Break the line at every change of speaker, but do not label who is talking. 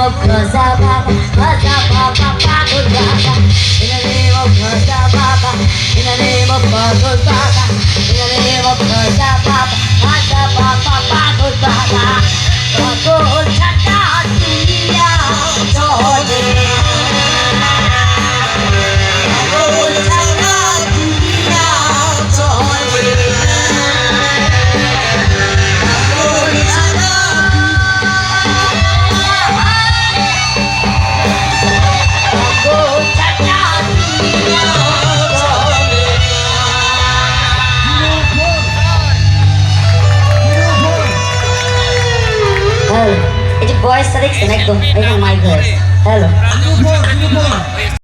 of Gaza Baba, Gaza Baba, Bagul Baba. In the name of Gaza Baba, in the name of Bagul Baba, in the name of Gaza Baba, Gaza Baba, Bagul Baba. Bagul Chata Dunia Chole. Bagul Chata Dunia Chole. Bagul Chata. Bagul Chata Dunia Chole. Hello, এই যে বয়সটা দেখছেন একদম এখানে mic হয়েছে। Hello